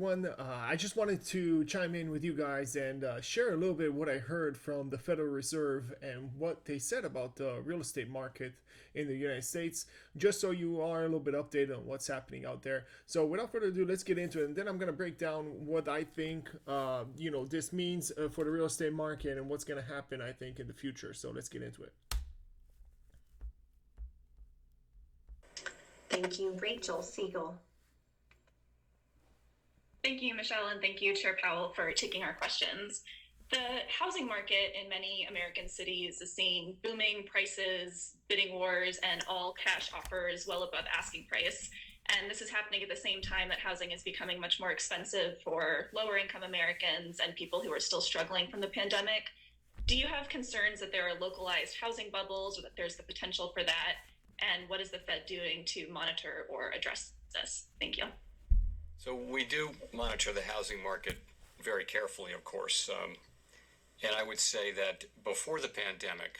I just wanted to chime in with you guys and share a little bit what I heard from the Federal Reserve and what they said about the real estate market in the United States, just so you are a little bit updated on what's happening out there. So, without further ado, let's get into it, and then I'm going to break down what I think, this means for the real estate market and what's going to happen, I think, in the future. So, let's get into it. Thank you, Rachel Siegel. Thank you, Michelle, and thank you, Chair Powell, for taking our questions. The housing market in many American cities is seeing booming prices, bidding wars, and all cash offers well above asking price. And this is happening at the same time that housing is becoming much more expensive for lower income Americans and people who are still struggling from the pandemic. Do you have concerns that there are localized housing bubbles or that there's the potential for that? And what is the Fed doing to monitor or address this? Thank you. So we do monitor the housing market very carefully, of course. And I would say that before the pandemic,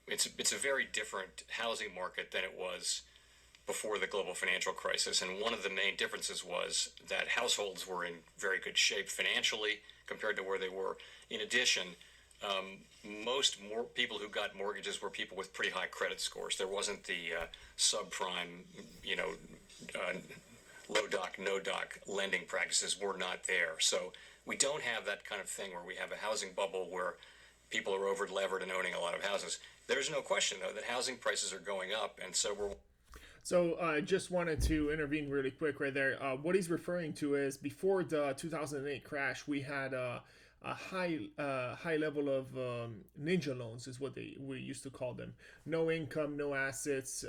it's a very different housing market than it was before the global financial crisis. And one of the main differences was that households were in very good shape financially compared to where they were. In addition, most more people who got mortgages were people with pretty high credit scores. There wasn't the subprime, low doc, no doc lending practices were not there. So we don't have that kind of thing where we have a housing bubble where people are over levered and owning a lot of houses. There's no question, though, that housing prices are going up, and so we're. So I just wanted to intervene really quick right there. What he's referring to is before the 2008 crash, we had a high level of ninja loans, is what we used to call them. No income, no assets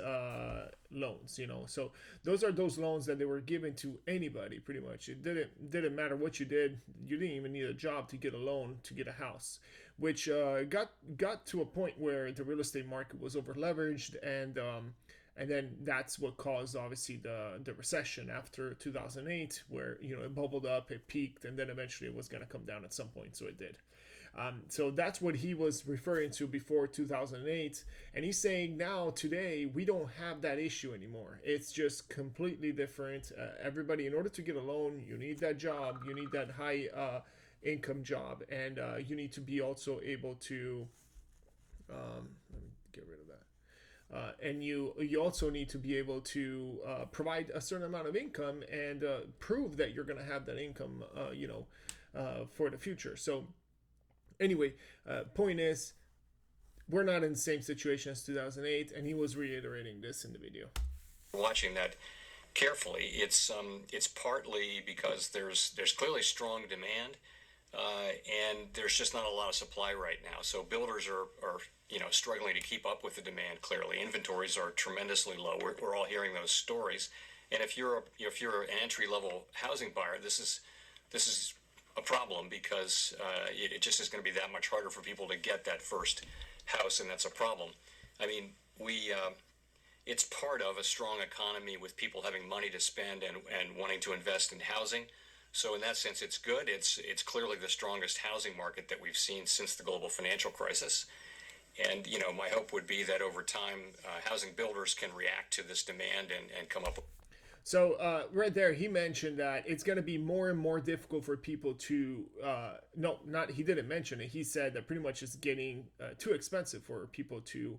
loans. So those are those loans that they were given to anybody pretty much. It didn't matter what you did. You didn't even need a job to get a loan to get a house, which got to a point where the real estate market was over leveraged, and then that's what caused obviously the recession after 2008, where it bubbled up, it peaked, and then eventually it was going to come down at some point. So it did. So that's what he was referring to before 2008, and he's saying now today we don't have that issue anymore. It's just completely different. Everybody, in order to get a loan, you need that job, you need that high income job, and you need to be also able to. Let me get rid of that. And you also need to be able to provide a certain amount of income and prove that you're going to have that income, for the future. So anyway, point is, we're not in the same situation as 2008, and he was reiterating this in the video. Watching that carefully, it's partly because there's clearly strong demand, and there's just not a lot of supply right now. So builders are struggling to keep up with the demand. Clearly, inventories are tremendously low. We're all hearing those stories. And if you're an entry level housing buyer, this is a problem because it just is going to be that much harder for people to get that first house, and that's a problem. I mean, it's part of a strong economy with people having money to spend and wanting to invest in housing. So in that sense, it's good. It's clearly the strongest housing market that we've seen since the global financial crisis. And, my hope would be that over time, housing builders can react to this demand and come up with. So right there, he mentioned that it's going to be more and more difficult for people to, he didn't mention it. He said that pretty much it's getting too expensive for people to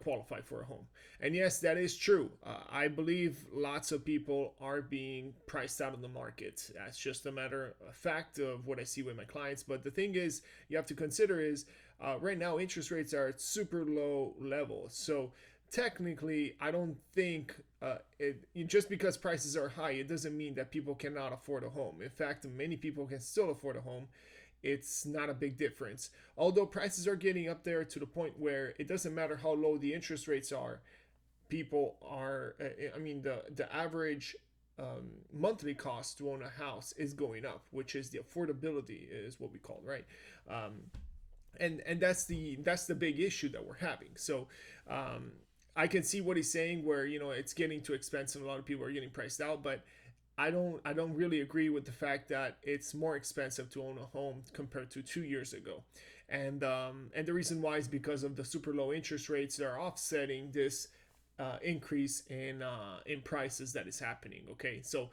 qualify for a home. And yes, that is true. I believe lots of people are being priced out of the market. That's just a matter of fact of what I see with my clients. But the thing is, you have to consider is right now interest rates are at super low levels. So technically, I don't think just because prices are high, it doesn't mean that people cannot afford a home. In fact, many people can still afford a home. It's not a big difference. Although prices are getting up there to the point where it doesn't matter how low the interest rates are, people are, the average monthly cost to own a house is going up, which is the affordability is what we call it, right? And that's the big issue that we're having. So I can see what he's saying where, it's getting too expensive. A lot of people are getting priced out, but I don't really agree with the fact that it's more expensive to own a home compared to 2 years ago. And the reason why is because of the super low interest rates that are offsetting this increase in prices that is happening. Okay, so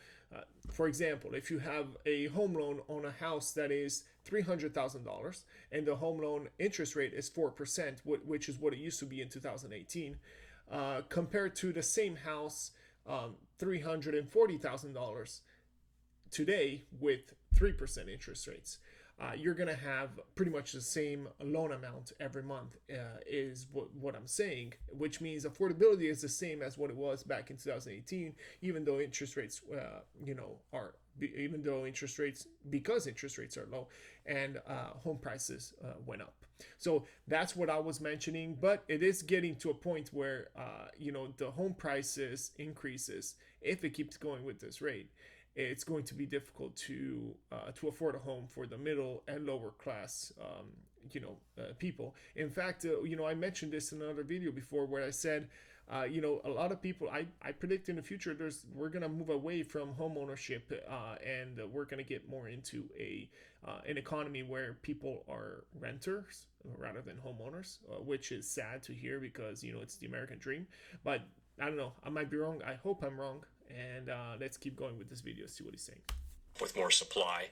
for example, if you have a home loan on a house that is $300,000 and the home loan interest rate is 4%, which is what it used to be in 2018, compared to the same house, $340,000 today with 3% interest rates, you're gonna have pretty much the same loan amount every month, is what I'm saying, which means affordability is the same as what it was back in 2018, even though interest rates, because interest rates are low and home prices went up. So that's what I was mentioning, but it is getting to a point where the home prices increases. If it keeps going with this rate, it's going to be difficult to afford a home for the middle and lower class people. In fact, I mentioned this in another video before where I said a lot of people, I predict in the future we're gonna move away from home ownership, and we're gonna get more into an economy where people are renters rather than homeowners, which is sad to hear because it's the American dream. But I don't know, I might be wrong. I hope I'm wrong. And let's keep going with this video, see what he's saying. With more supply,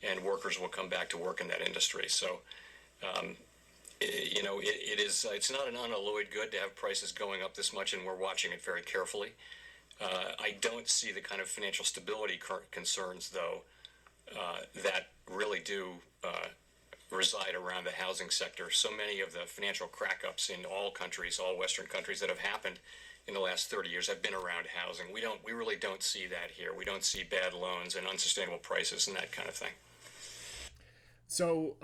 and workers will come back to work in that industry. So, it's not an unalloyed good to have prices going up this much, and we're watching it very carefully. I don't see the kind of financial stability concerns, though, that really do reside around the housing sector. So many of the financial crack-ups in all countries, all Western countries that have happened in the last 30 years have been around housing. We really don't see that here. We don't see bad loans and unsustainable prices and that kind of thing. So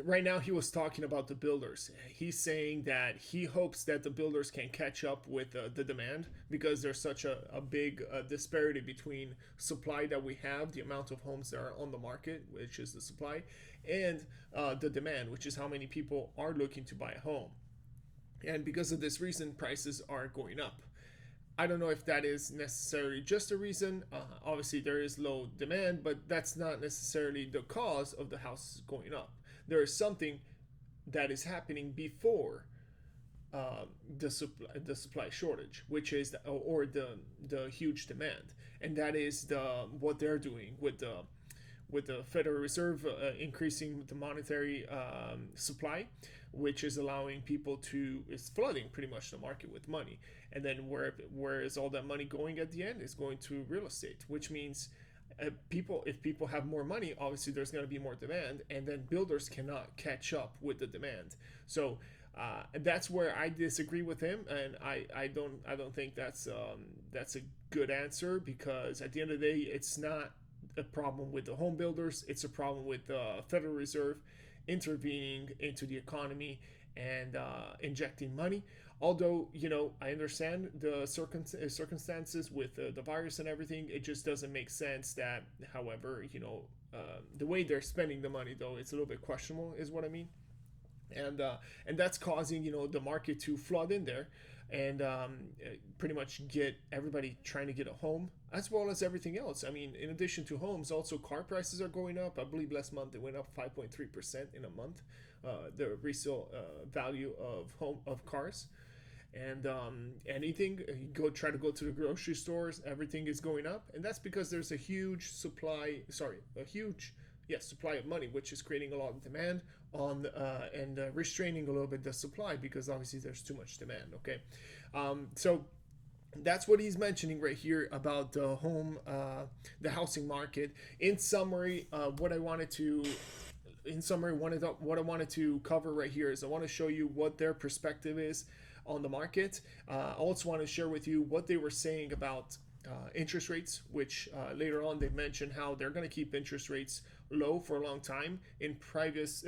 right now he was talking about the builders. He's saying that he hopes that the builders can catch up with the demand, because there's such a big disparity between supply that we have, the amount of homes that are on the market, which is the supply, and the demand, which is how many people are looking to buy a home. And because of this reason, prices are going up. I don't know if that is necessarily just a reason. Obviously, there is low demand, but that's not necessarily the cause of the houses going up. There is something that is happening before the supply shortage, which is the huge demand, and that is what they're doing with the Federal Reserve increasing the monetary supply, which is allowing people is flooding pretty much the market with money. And then where is all that money going at the end? Is going to real estate, which means if people have more money, obviously there's going to be more demand, and then builders cannot catch up with the demand. So that's where I disagree with him, and I don't think that's a good answer, because at the end of the day, it's not a problem with the home builders. It's a problem with the Federal Reserve intervening into the economy and injecting money. Although, I understand the circumstances with the virus and everything, it just doesn't make sense that, however, the way they're spending the money, though, it's a little bit questionable, is what I mean. And that's causing, the market to flood in there, and pretty much get everybody trying to get a home, as well as everything else. I mean, in addition to homes, also car prices are going up. I believe last month it went up 5.3% in a month, the resale value of cars. And anything, you try to go to the grocery stores, everything is going up, and that's because there's a huge supply of money, which is creating a lot of demand on and restraining a little bit the supply, because obviously there's too much demand. Okay, so that's what he's mentioning right here about the housing market. In summary, what I wanted to cover right here is I want to show you what their perspective is on the market. I also want to share with you what they were saying about interest rates, which later on they mentioned how they're going to keep interest rates low for a long time. In previous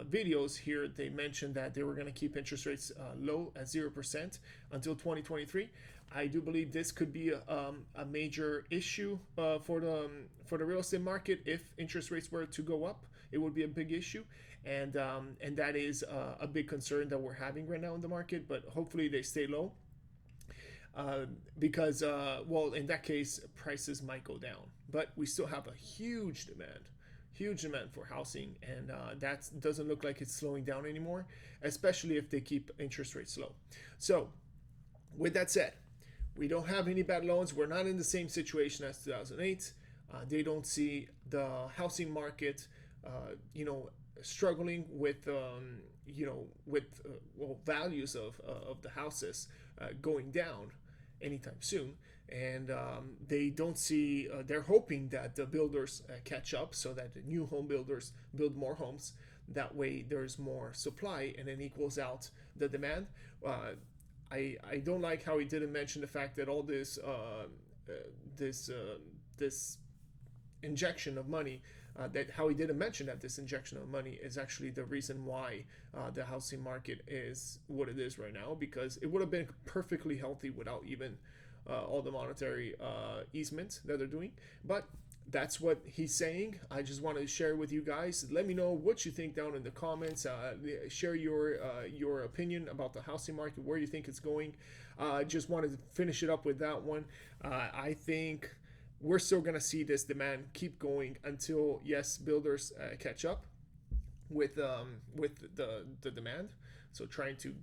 videos here, they mentioned that they were going to keep interest rates low at 0% until 2023. I do believe this could be a major issue for the real estate market. If interest rates were to go up, it would be a big issue, and that is a big concern that we're having right now in the market. But hopefully they stay low, because in that case prices might go down. But we still have a huge huge demand for housing, and that doesn't look like it's slowing down anymore, especially if they keep interest rates low. So with that said, we don't have any bad loans. We're not in the same situation as 2008. They don't see the housing market, struggling with, values of the houses going down anytime soon. And they don't see, they're hoping that the builders catch up so that the new home builders build more homes. That way there's more supply and it equals out the demand. I don't like how he didn't mention the fact that all this injection of money, that how he didn't mention that this injection of money is actually the reason why the housing market is what it is right now, because it would have been perfectly healthy without even all the monetary easement that they're doing. But that's what he's saying. I just wanted to share with you guys. Let me know what you think down in the comments. Share your opinion about the housing market, where you think it's going. Just wanted to finish it up with that one. I think we're still going to see this demand keep going until, yes, builders catch up with the demand. So trying to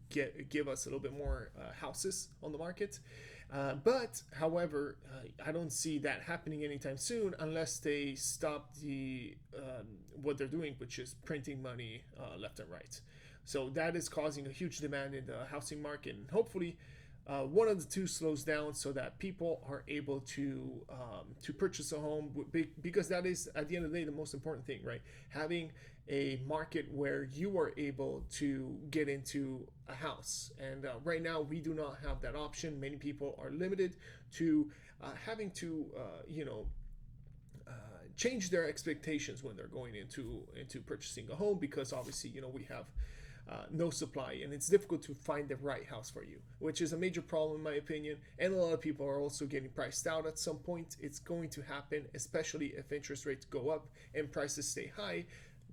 give us a little bit more houses on the market. But however, I don't see that happening anytime soon unless they stop the what they're doing, which is printing money left and right. So that is causing a huge demand in the housing market, and hopefully one of the two slows down so that people are able to purchase a home, because that is, at the end of the day, the most important thing, right? Having a market where you are able to get into a house. And right now we do not have that option. Many people are limited to having to change their expectations when they're going into purchasing a home, because obviously we have no supply, and it's difficult to find the right house for you, which is a major problem in my opinion. And a lot of people are also getting priced out at some point. It's going to happen, especially if interest rates go up and prices stay high.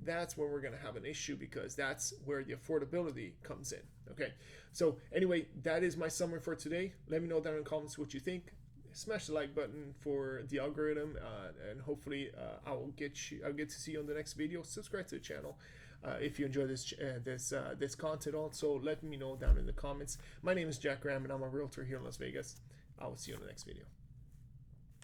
That's where we're going to have an issue, because that's where the affordability comes in. Okay, so anyway, that is my summary for today. Let me know down in the comments what you think. Smash the like button for the algorithm, and hopefully I'll get to see you on the next video. Subscribe to the channel if you enjoy this content. Also, let me know down in the comments. My name is Jack Graham, and I'm a realtor here in Las Vegas. I will see you on the next video.